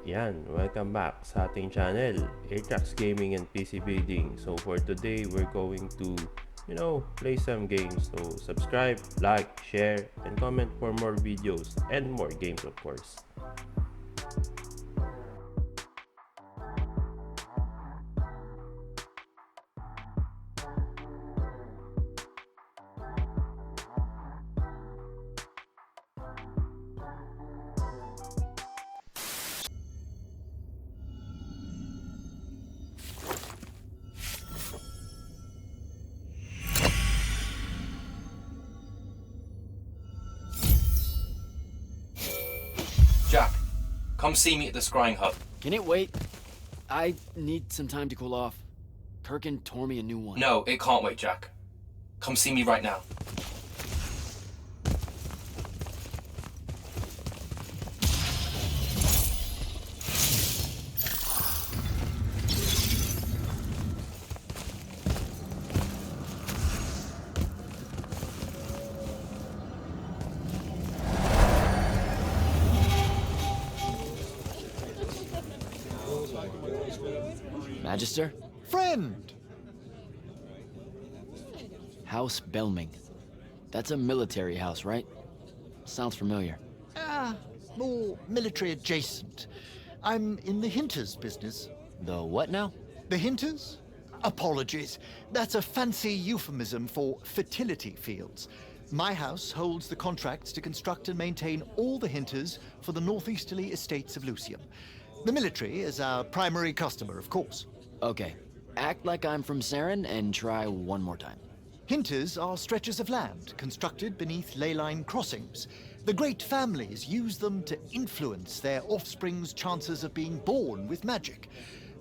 Yan, welcome back sa ating channel, Atrax Gaming and PC Building. So for today, we're going to, play some games. So subscribe, like, share, and comment for more videos and more games of course. Jack, come see me at the scrying hub. Can it wait? I need some time to cool off. Kirkin tore me a new one. No, it can't wait, Jack. Come see me right now. Magister? Friend! House Belming. That's a military house, right? Sounds familiar. More military adjacent. I'm in the Hinters business. The what now? The Hinters? Apologies. That's a fancy euphemism for fertility fields. My house holds the contracts to construct and maintain all the Hinters for the northeasterly estates of Lucium. The military is our primary customer, of course. Okay. Act like I'm from Saren and try one more time. Hinters are stretches of land constructed beneath ley line crossings. The great families use them to influence their offspring's chances of being born with magic,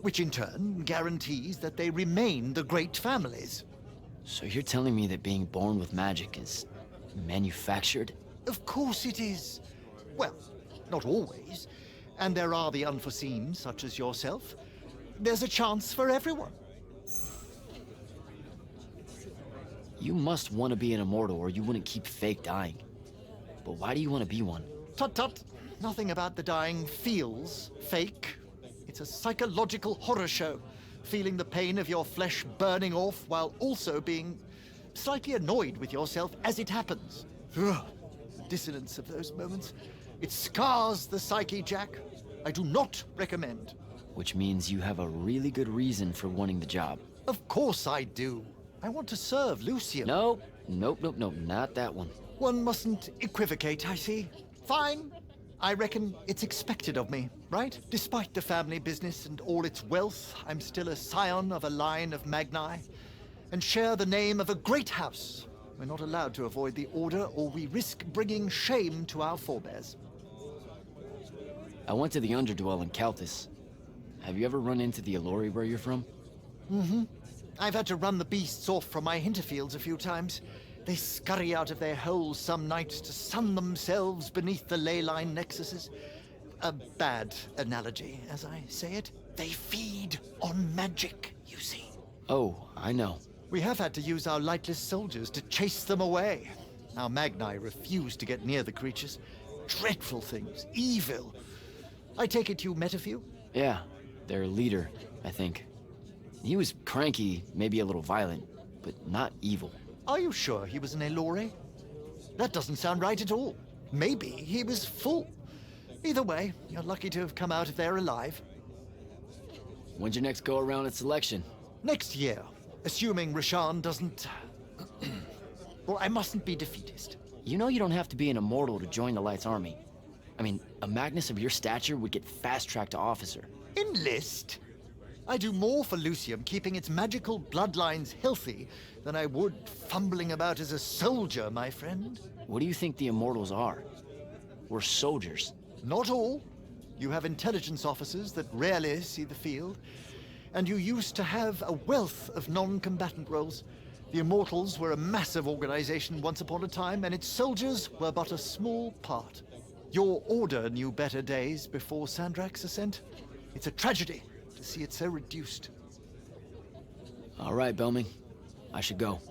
which in turn guarantees that they remain the great families. So you're telling me that being born with magic is manufactured? Of course it is. Well, not always. And there are the unforeseen, such as yourself. There's a chance for everyone. You must want to be an immortal or you wouldn't keep fake dying. But why do you want to be one? Tut-tut. Nothing about the dying feels fake. It's a psychological horror show. Feeling the pain of your flesh burning off while also being slightly annoyed with yourself as it happens. Ugh, the dissonance of those moments. It scars the psyche, Jack. I do not recommend. Which means you have a really good reason for wanting the job. Of course I do. I want to serve Lucium. Nope, not that one. One mustn't equivocate, I see. Fine. I reckon it's expected of me, right? Despite the family business and all its wealth, I'm still a scion of a line of Magni, and share the name of a great house. We're not allowed to avoid the order, or we risk bringing shame to our forebears. I went to the Underdwell in Caltis. Have you ever run into the Allori where you're from? Mm-hmm. I've had to run the beasts off from my hinterfields a few times. They scurry out of their holes some nights to sun themselves beneath the ley line nexuses. A bad analogy, as I say it. They feed on magic, you see. Oh, I know. We have had to use our lightless soldiers to chase them away. Our Magni refuse to get near the creatures. Dreadful things, evil. I take it you met a few? Yeah, their leader, I think. He was cranky, maybe a little violent, but not evil. Are you sure he was an Elore? That doesn't sound right at all. Maybe he was full. Either way, you're lucky to have come out of there alive. When's your next go-around at selection? Next year, assuming Rashan doesn't... Well, I mustn't be defeatist. You know you don't have to be an immortal to join the Light's Army. I mean, a Magnus of your stature would get fast-tracked to officer. Enlist? I do more for Lucium keeping its magical bloodlines healthy than I would fumbling about as a soldier, my friend. What do you think the Immortals are? We're soldiers. Not all. You have intelligence officers that rarely see the field. And you used to have a wealth of non-combatant roles. The Immortals were a massive organization once upon a time, and its soldiers were but a small part. Your order knew better days before Sandrak's ascent. It's a tragedy to see it so reduced. All right, Belming. I should go.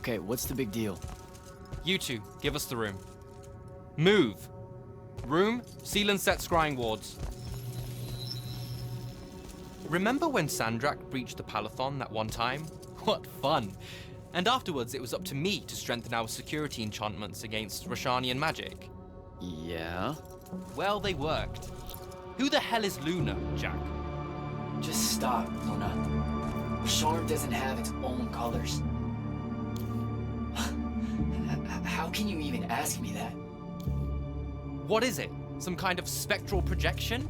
Okay, what's the big deal? You two, give us the room. Move. Room, seal and set scrying wards. Remember when Sandrak breached the Palathon that one time? What fun! And afterwards, it was up to me to strengthen our security enchantments against Roshanian magic. Yeah? Well, they worked. Who the hell is Luna, Jack? Just stop, Luna. Charm doesn't have its own colors. How can you even ask me that? What is it? Some kind of spectral projection?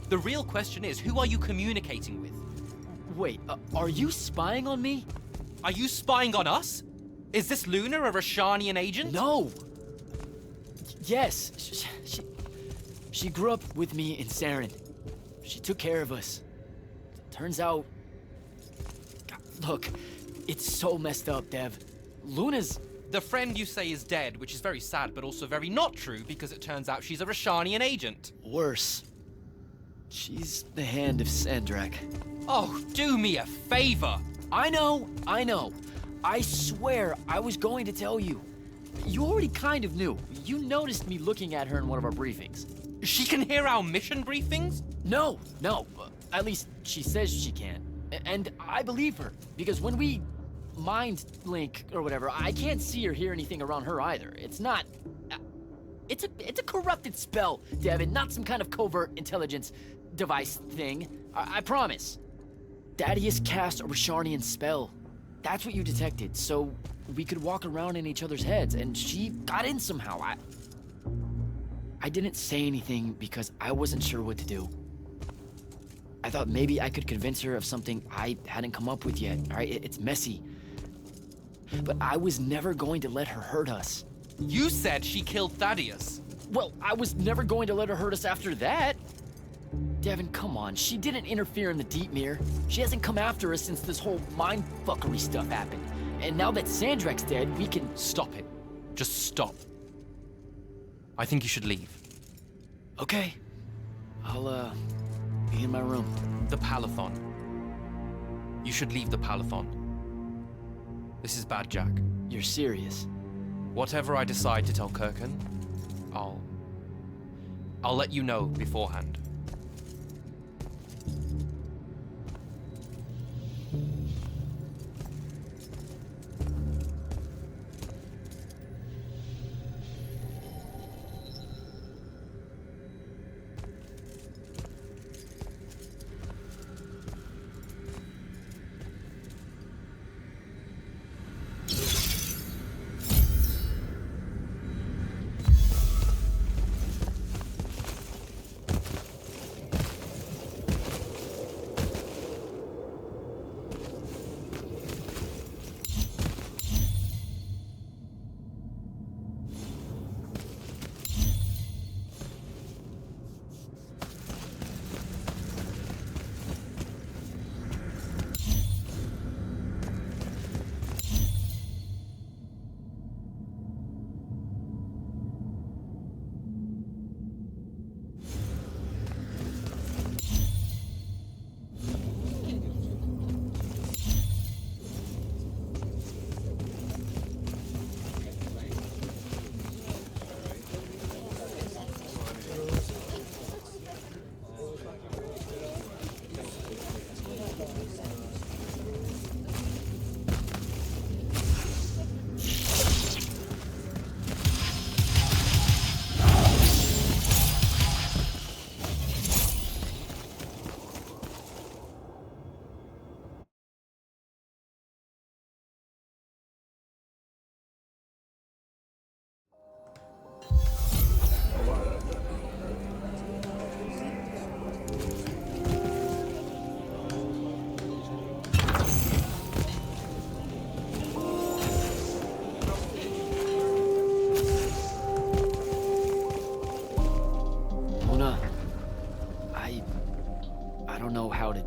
The real question is, who are you communicating with? Wait, are you spying on me? Are you spying on us? Is this Luna a Roshanian agent? No! Yes, she grew up with me in Saren. She took care of us. Turns out... God, look, it's so messed up, Dev. Luna's... The friend you say is dead, which is very sad, but also very not true, because it turns out she's a Roshanian agent. Worse. She's the hand of Sandrak. Oh, do me a favor! I know. I swear I was going to tell you. You already kind of knew. You noticed me looking at her in one of our briefings. She can hear our mission briefings? No. At least she says she can. And I believe her, because when we mind link or whatever, I can't see or hear anything around her either. It's not... It's a corrupted spell, Devin, not some kind of covert intelligence device thing. I promise. Thaddeus cast a Rosharnian spell. That's what you detected, so we could walk around in each other's heads, and she got in somehow. I didn't say anything because I wasn't sure what to do. I thought maybe I could convince her of something I hadn't come up with yet, all right? It's messy. But I was never going to let her hurt us. You said she killed Thaddeus. Well, I was never going to let her hurt us after that. Devin, come on. She didn't interfere in the Deep Mirror. She hasn't come after us since this whole mindfuckery stuff happened. And now that Sandrak's dead, we can... Stop it. Just stop. I think you should leave. Okay. I'll, be in my room. The Palathon. You should leave the Palathon. This is bad, Jack. You're serious? Whatever I decide to tell Kirkan, I'll let you know beforehand.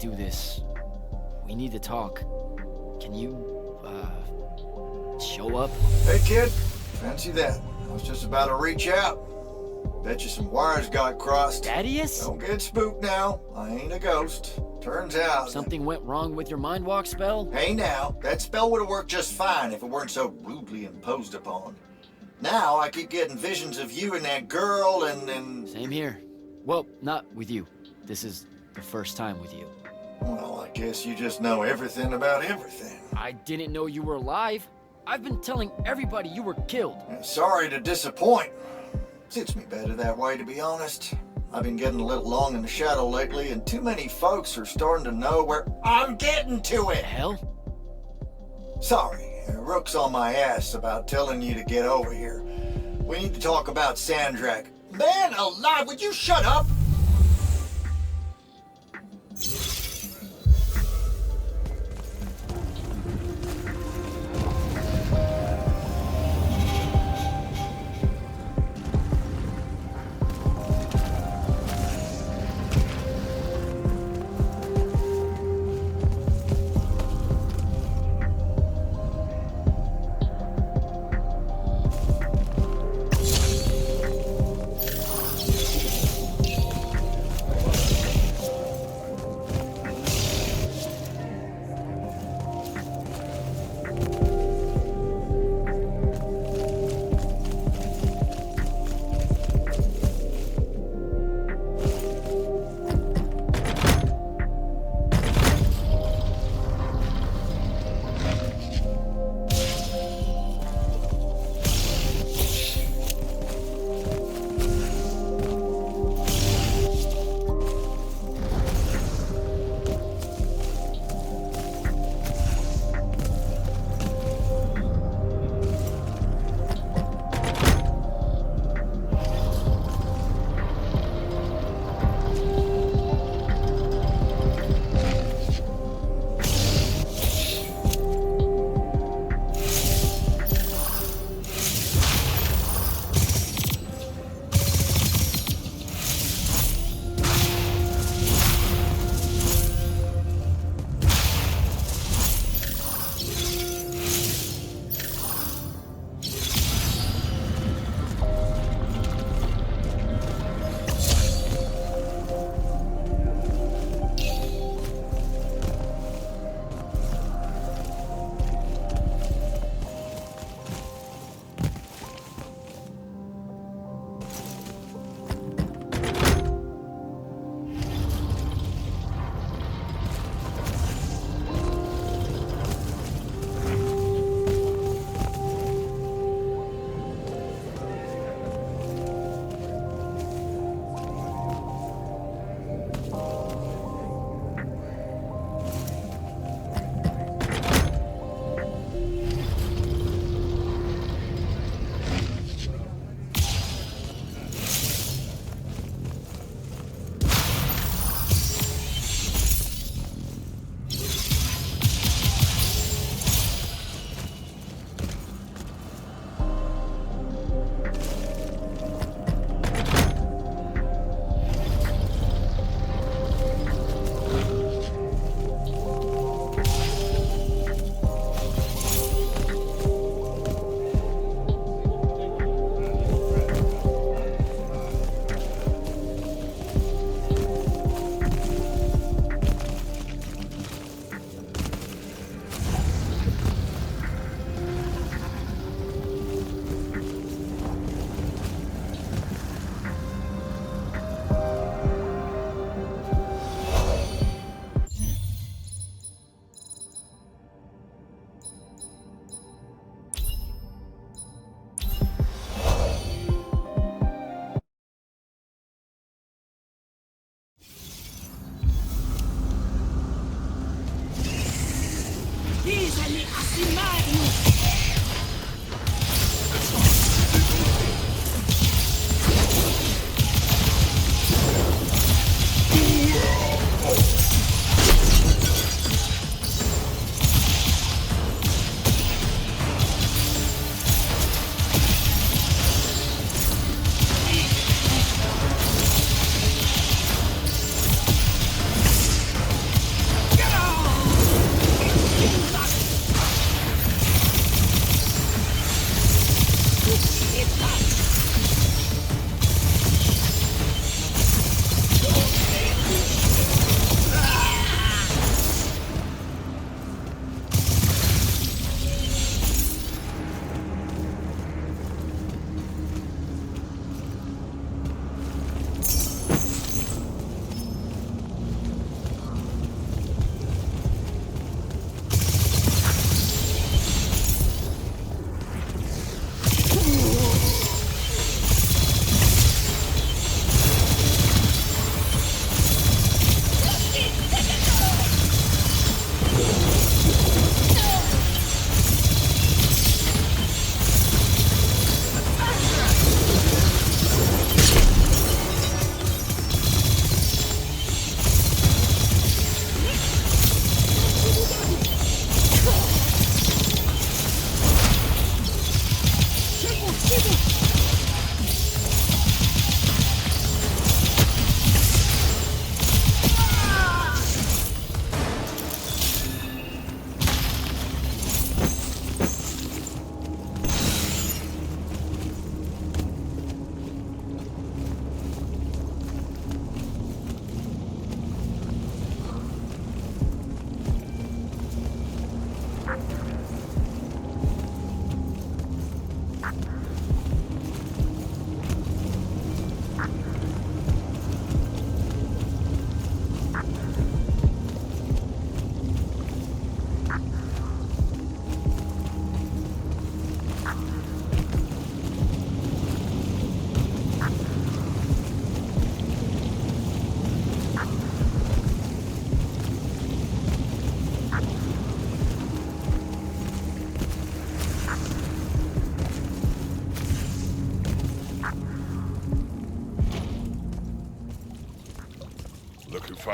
Do this. We need to talk. Can you, show up? Hey, kid. Fancy that. I was just about to reach out. Bet you some wires got crossed. Thaddeus? Don't get spooked now. I ain't a ghost. Turns out... Something went wrong with your mind walk spell? Hey now, that spell would have worked just fine if it weren't so rudely imposed upon. Now I keep getting visions of you and that girl and... Same here. Well, not with you. This is the first time with you. Well, I guess you just know everything about everything. I didn't know you were alive. I've been telling everybody you were killed. Sorry to disappoint. Suits me better that way, to be honest. I've been getting a little long in the shadow lately, and too many folks are starting to know where I'm getting to it. Hell? Sorry, Rook's on my ass about telling you to get over here. We need to talk about Sandrak. Man alive, would you shut up?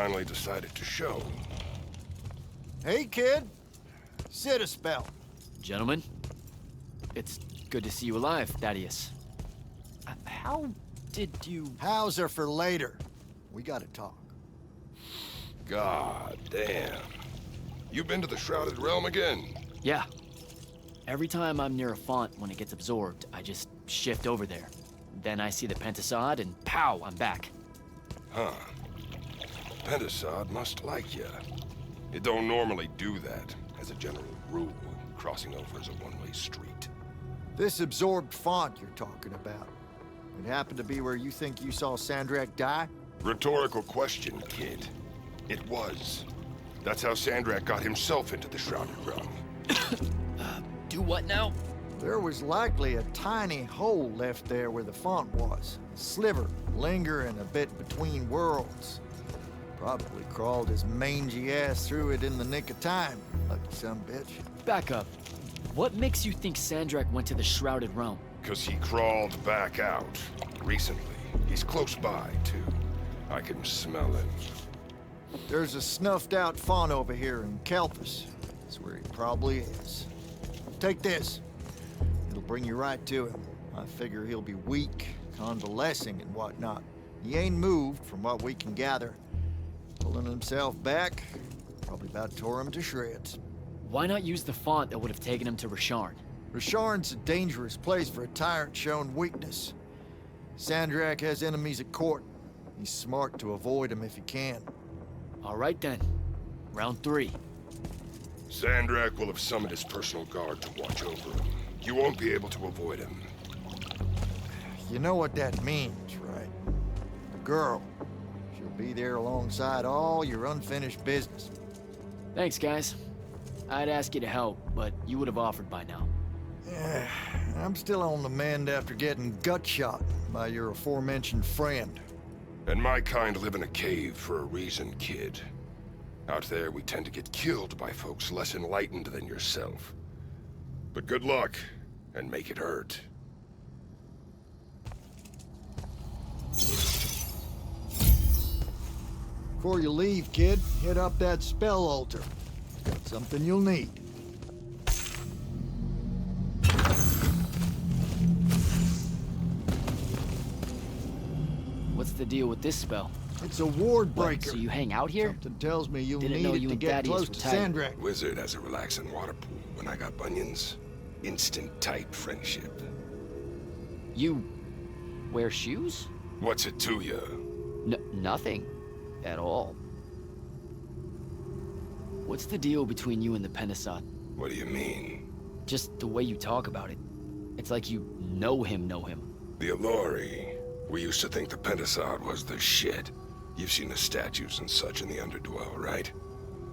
finally decided to show. Hey, kid. Sit a spell. Gentlemen, it's good to see you alive, Thaddeus. How did you... How's are for later. We gotta talk. God damn. You been to the Shrouded Realm again? Yeah. Every time I'm near a font when it gets absorbed, I just shift over there. Then I see the Pentasod, and pow, I'm back. Huh. Pentasod must like ya. It don't normally do that, as a general rule. Crossing over is a one-way street. This absorbed font you're talking about. It happened to be where you think you saw Sandrak die? Rhetorical question, kid. It was. That's how Sandrak got himself into the Shrouded Realm. Do what now? There was likely a tiny hole left there where the font was. A sliver, lingering a bit between worlds. Probably crawled his mangy ass through it in the nick of time. Lucky sumbitch. Back up. What makes you think Sandrak went to the Shrouded Realm? 'Cause he crawled back out. Recently. He's close by, too. I can smell him. There's a snuffed out font over here in Kelthus. That's where he probably is. Take this. It'll bring you right to him. I figure he'll be weak, convalescing and whatnot. He ain't moved, from what we can gather. Pulling himself back, probably about tore him to shreds. Why not use the font that would have taken him to Rasharn? Rasharn's a dangerous place for a tyrant showing weakness. Sandrak has enemies at court. He's smart to avoid them if he can. All right then. Round 3. Sandrak will have summoned his personal guard to watch over him. You won't be able to avoid him. You know what that means, right? The girl. She'll be there alongside all your unfinished business. Thanks, guys. I'd ask you to help, but you would have offered by now. Yeah, I'm still on the mend after getting gut shot by your aforementioned friend. And my kind live in a cave for a reason, kid. Out there, we tend to get killed by folks less enlightened than yourself. But good luck, and make it hurt. Before you leave, kid, hit up that spell altar. Got something you'll need. What's the deal with this spell? It's a ward What, breaker. so you hang out here? Something tells me you'll Didn't need know it you to and get Thaddeus close were to tight. Sandrak. Wizard has a relaxing water pool when I got bunions. Instant tight friendship. You wear shoes? What's it to you? Nothing. At all. What's the deal between you and the Pentasod? What do you mean? Just the way you talk about it. It's like you know him. The Allori. We used to think the Pentasod was the shit. You've seen the statues and such in the Underdwell, right?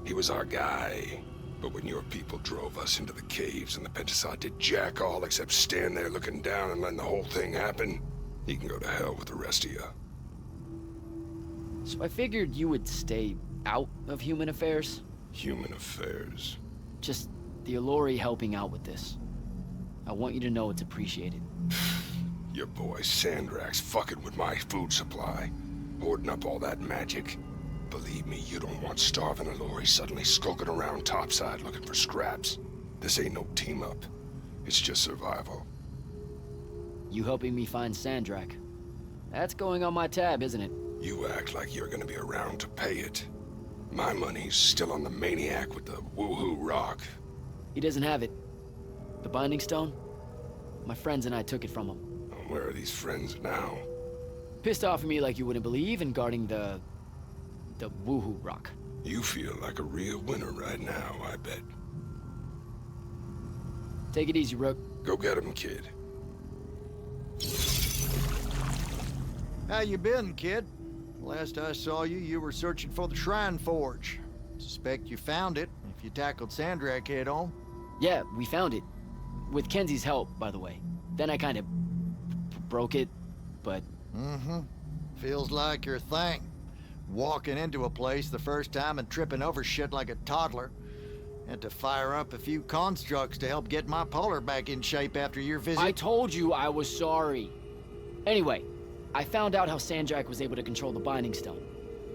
He was our guy. But when your people drove us into the caves and the Pentasod did jack all except stand there looking down and letting the whole thing happen, he can go to hell with the rest of you. So I figured you would stay out of human affairs. Human affairs. Just the Allori helping out with this. I want you to know it's appreciated. Your boy Sandrak's fucking with my food supply, hoarding up all that magic. Believe me, you don't want starving Allori suddenly skulking around topside looking for scraps. This ain't no team-up. It's just survival. You helping me find Sandrak. That's going on my tab, isn't it? You act like you're gonna be around to pay it. My money's still on the maniac with the woohoo rock. He doesn't have it. The Binding Stone? My friends and I took it from him. Where are these friends now? Pissed off at me like you wouldn't believe and guarding the woohoo rock. You feel like a real winner right now, I bet. Take it easy, Rook. Go get him, kid. How you been, kid? Last I saw you, you were searching for the Shrine Forge. Suspect you found it, if you tackled Sandrak head on. Yeah, we found it. With Kenzie's help, by the way. Then I kind of broke it, but... Mm-hmm. Feels like your thing. Walking into a place the first time and tripping over shit like a toddler. Had to fire up a few constructs to help get my polar back in shape after your visit. I told you I was sorry. Anyway, I found out how Sandrak was able to control the Binding Stone.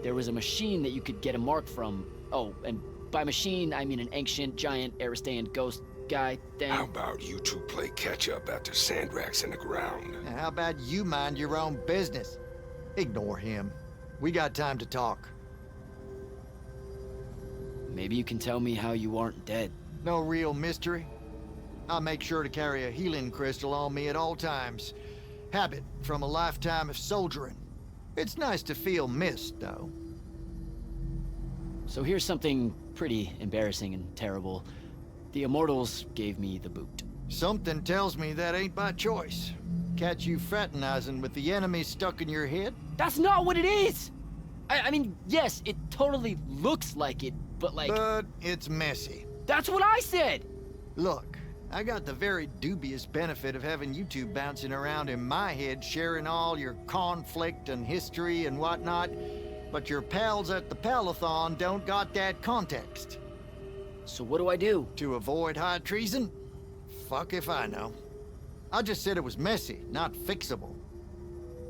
there was a machine that you could get a mark from. Oh, and by machine, I mean an ancient, giant, Aristean ghost guy thing. How about you two play catch-up after Sandrak's in the ground? Now, how about you mind your own business? Ignore him. We got time to talk. Maybe you can tell me how you aren't dead. No real mystery. I'll make sure to carry a healing crystal on me at all times. Habit from a lifetime of soldiering. It's nice to feel missed, though. So here's something pretty embarrassing and terrible. The Immortals gave me the boot. Something tells me that ain't by choice. Catch you fraternizing with the enemy stuck in your head? That's not what it is! I mean, yes, it totally looks like it, but like... But it's messy. That's what I said! Look, I got the very dubious benefit of having you two bouncing around in my head, sharing all your conflict and history and whatnot, but your pals at the Palathon don't got that context. So what do I do? To avoid high treason? Fuck if I know. I just said it was messy, not fixable.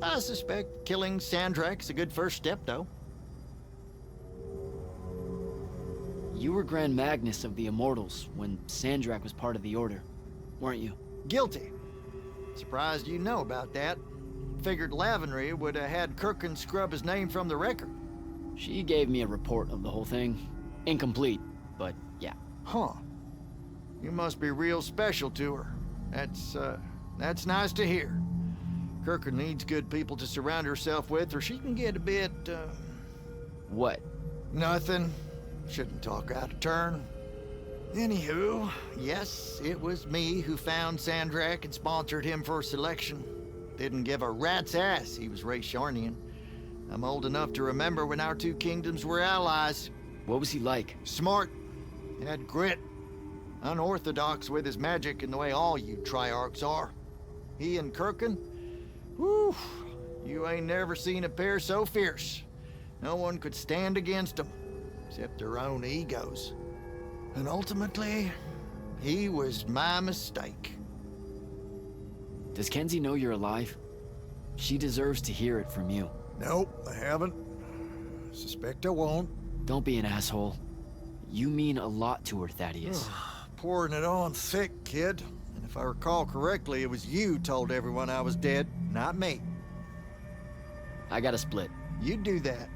I suspect killing Sandrak's a good first step, though. You were Grand Magnus of the Immortals when Sandrak was part of the Order, weren't you? Guilty. Surprised you know about that. Figured Lavenry would have had Kirkin scrub his name from the record. She gave me a report of the whole thing. Incomplete, but yeah. Huh. You must be real special to her. That's nice to hear. Kirkin needs good people to surround herself with, or she can get a bit, What? Nothing. Shouldn't talk out of turn. Anywho, yes, it was me who found Sandrak and sponsored him for selection. Didn't give a rat's ass he was Raysharnian. I'm old enough to remember when our two kingdoms were allies. What was he like? Smart. Had grit. Unorthodox with his magic in the way all you Triarchs are. He and Kirkin? Whew. You ain't never seen a pair so fierce. No one could stand against them, except their own egos. And ultimately, he was my mistake. Does Kenzie know you're alive? She deserves to hear it from you. Nope, I haven't. Suspect I won't. Don't be an asshole. You mean a lot to her, Thaddeus. Pouring it on thick, kid. And if I recall correctly, it was you told everyone I was dead, not me. I got a split. You do that.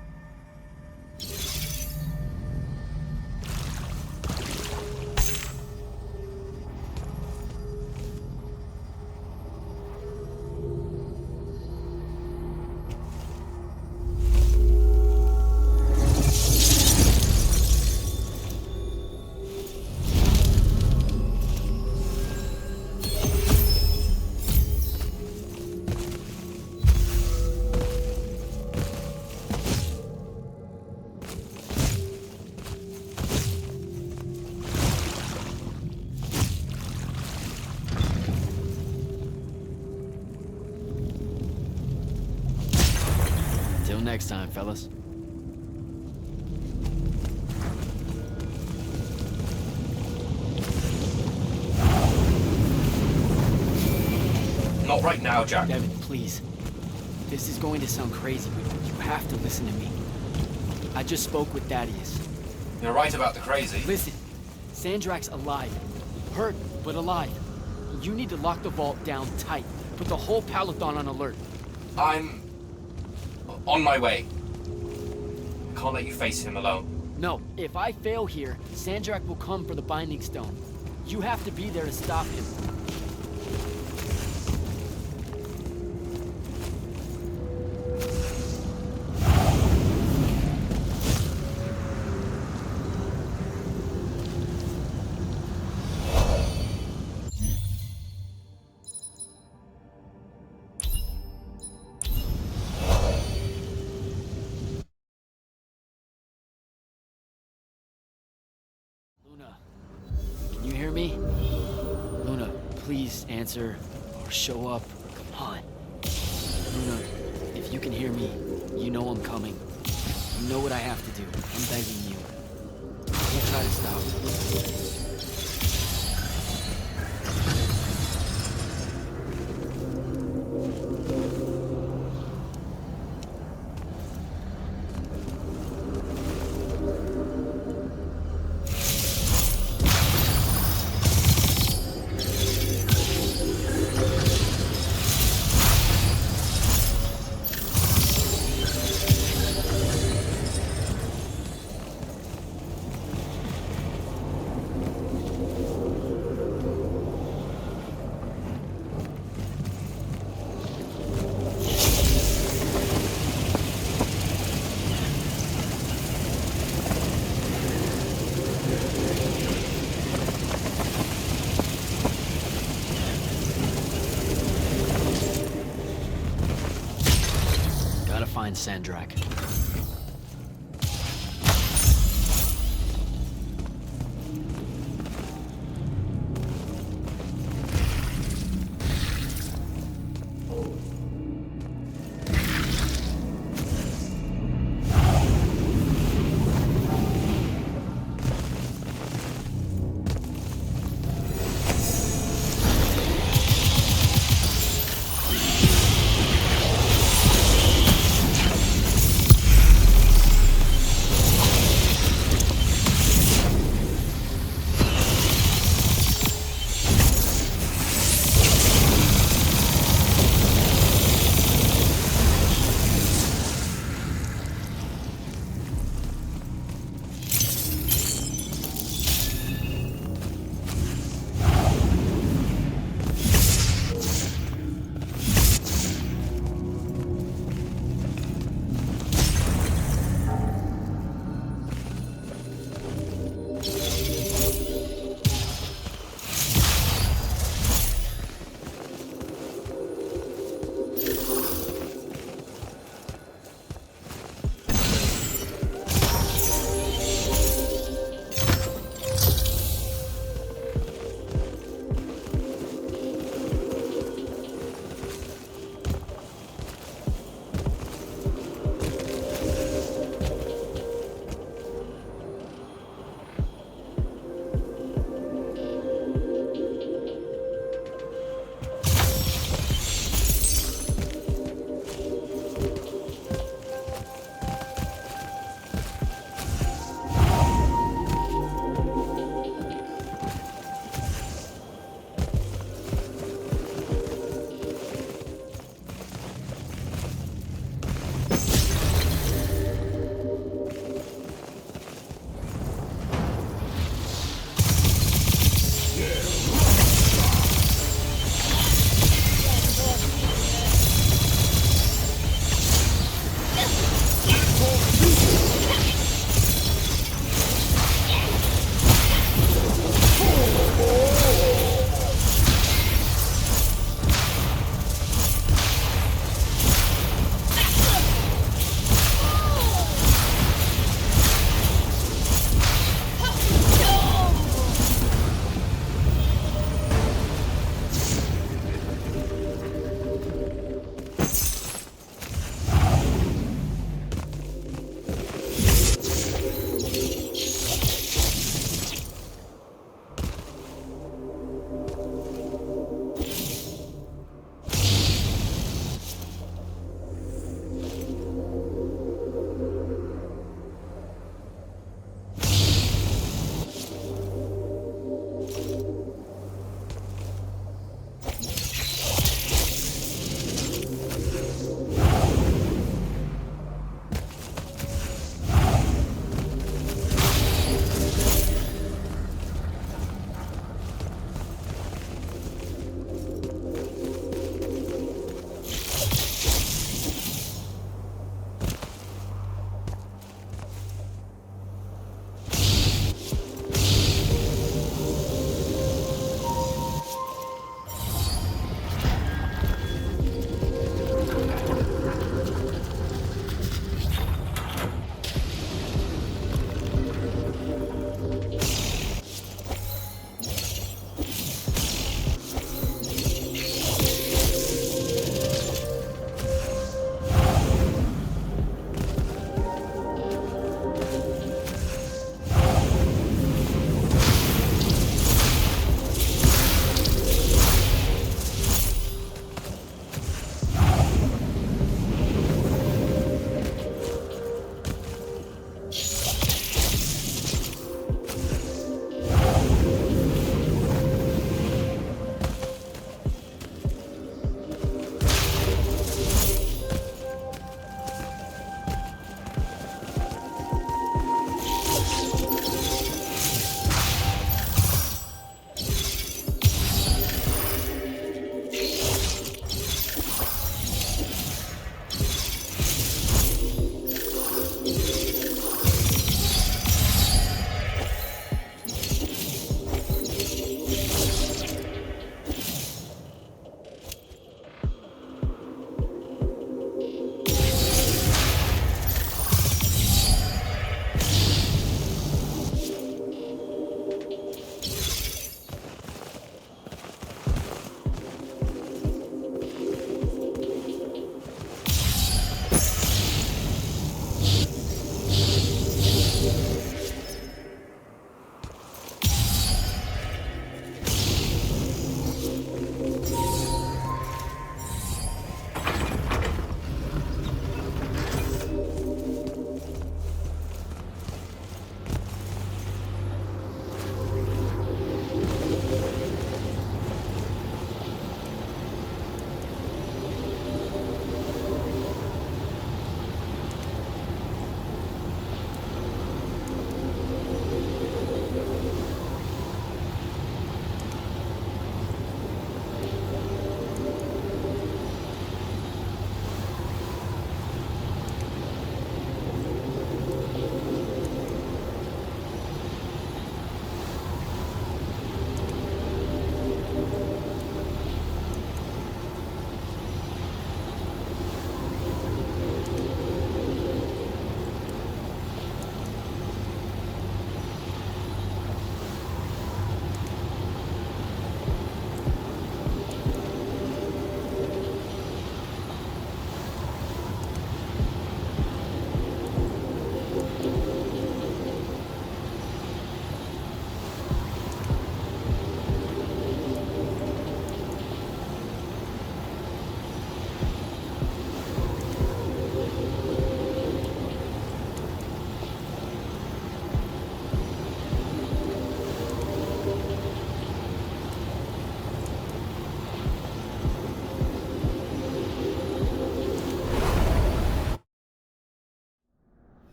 Till next time, fellas. Not right now, Jack. Devin, please. This is going to sound crazy, but you have to listen to me. I just spoke with Thaddeus. You're right about the crazy. Listen, Sandrak's alive. Hurt, but alive. You need to lock the vault down tight. Put the whole Palathon on alert. I'm on my way. Can't let you face him alone. No, if I fail here, Sandrak will come for the Binding Stone. You have to be there to stop him. Luna, can you hear me? Luna, please answer or show up. Come on. Luna, if you can hear me, you know I'm coming. You know what I have to do. I'm begging you. Don't try to stop. find Sandrak.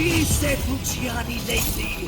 Visse Fuciani lately.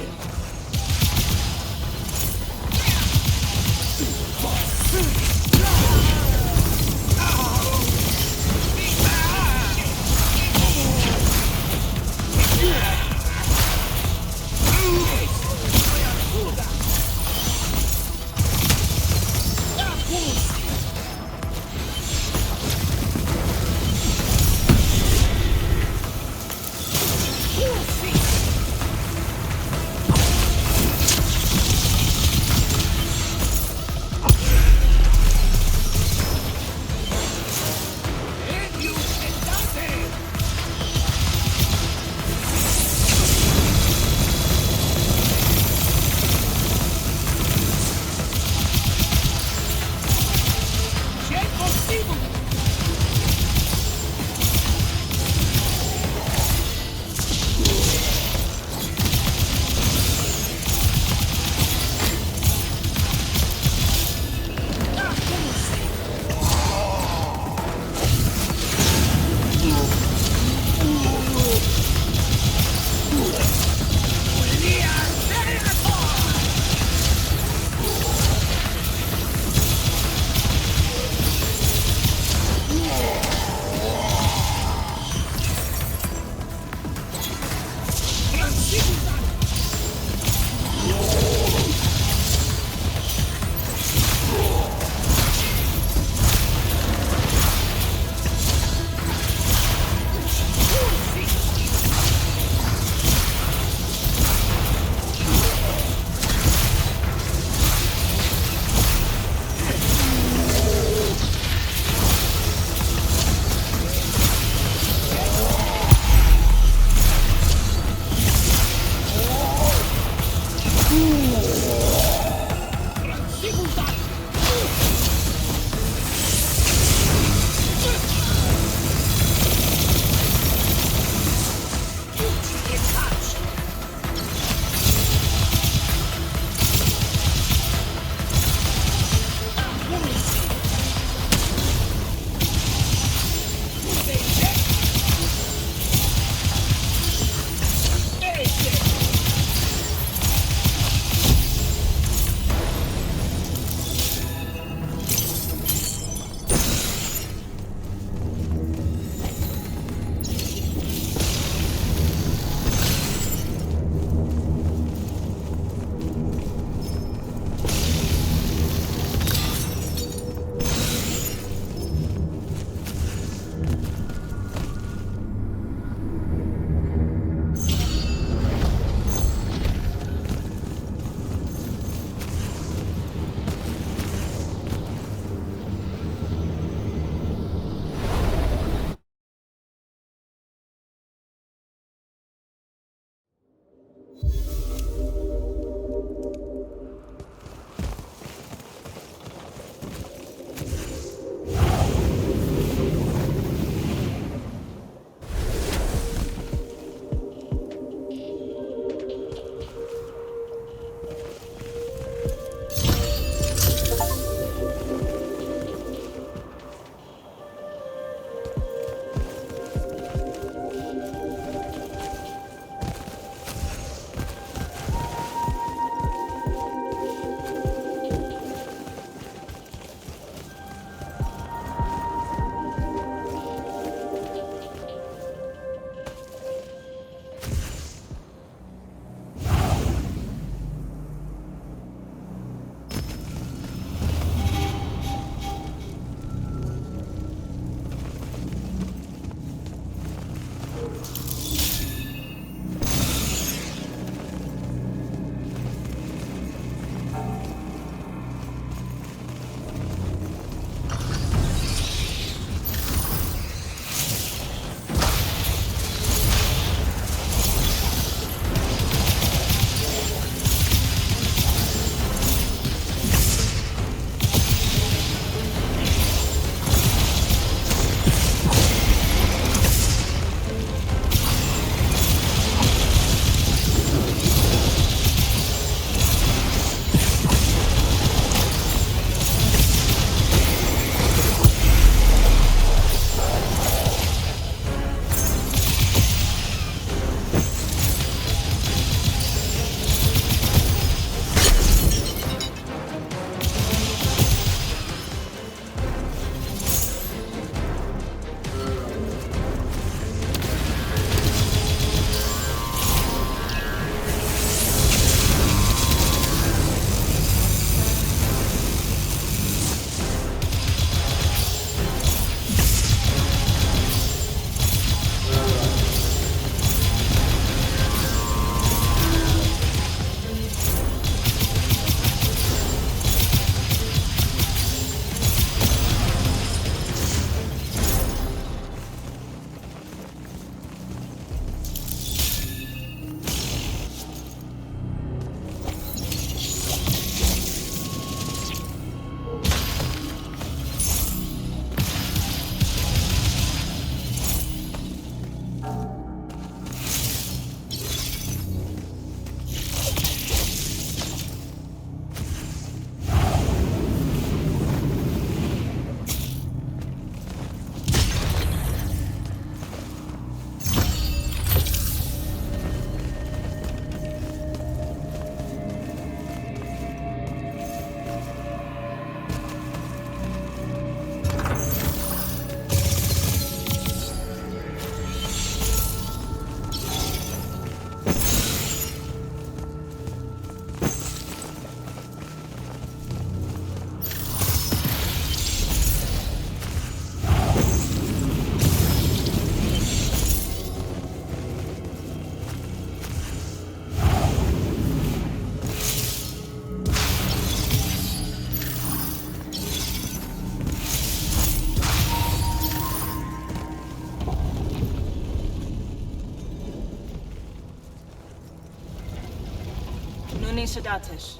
Shadatish.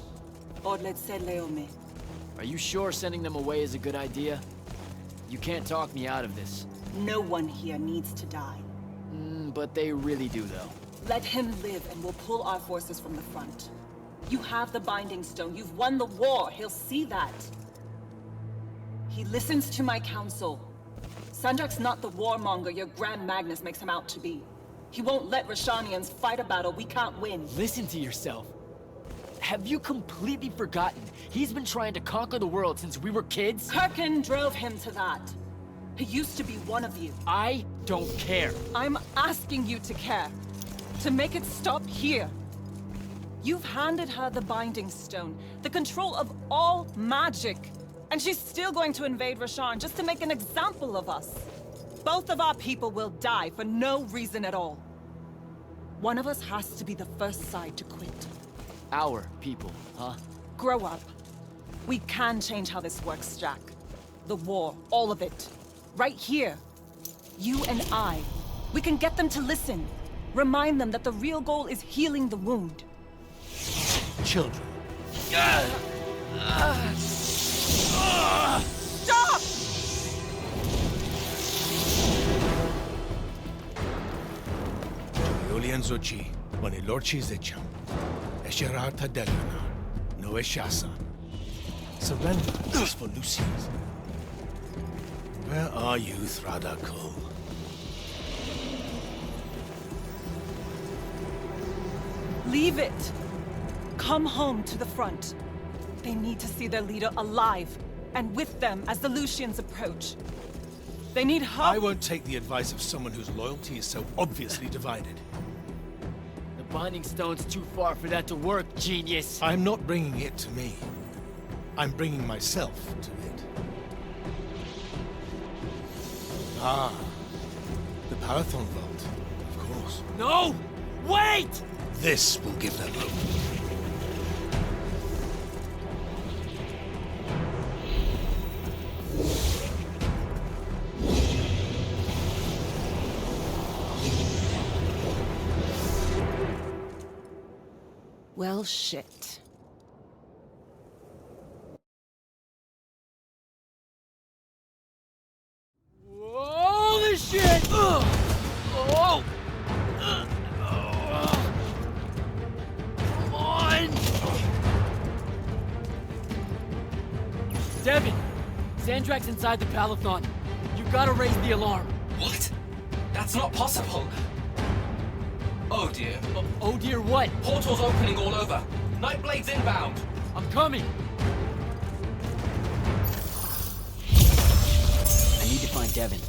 Odlet said Leome. Are you sure sending them away is a good idea? You can't talk me out of this. No one here needs to die. But they really do, though. Let him live and we'll pull our forces from the front. You have the Binding Stone. You've won the war. He'll see that. He listens to my counsel. Sandrak's not the warmonger your Grand Magnus makes him out to be. He won't let Rashanians fight a battle we can't win. Listen to yourself. Have you completely forgotten? He's been trying to conquer the world since we were kids? Kirkin drove him to that. He used to be one of you. I don't care. I'm asking you to care. To make it stop here. You've handed her the Binding Stone, the control of all magic. And she's still going to invade Rasharn just to make an example of us. Both of our people will die for no reason at all. One of us has to be the first side to quit. Our people, huh? Grow up. We can change how this works, Jack. The war, all of it. Right here. You and I. We can get them to listen. Remind them that the real goal is healing the wound. Children. Stop! Julian Zochi, Wani Lorchi Zecham. Esherata Delana. No Eshasa. Surrender is for Lucius. Where are you, Thradakul? Leave it. Come home to the front. They need to see their leader alive, and with them as the Lucians approach. They need help. I won't take the advice of someone whose loyalty is so obviously divided. The Binding Stone's too far for that to work, genius. I'm not bringing it to me. I'm bringing myself to it. Ah, the Parathon Vault, of course. No! Wait! This will give them hope. Well, shit. Holy shit! Oh! Come on! Devin! Sandrak's inside the Palathon. You gotta raise the alarm. What? That's not possible. Oh dear. Oh dear, what? Portals opening all over. Nightblade's inbound. I'm coming! I need to find Devin.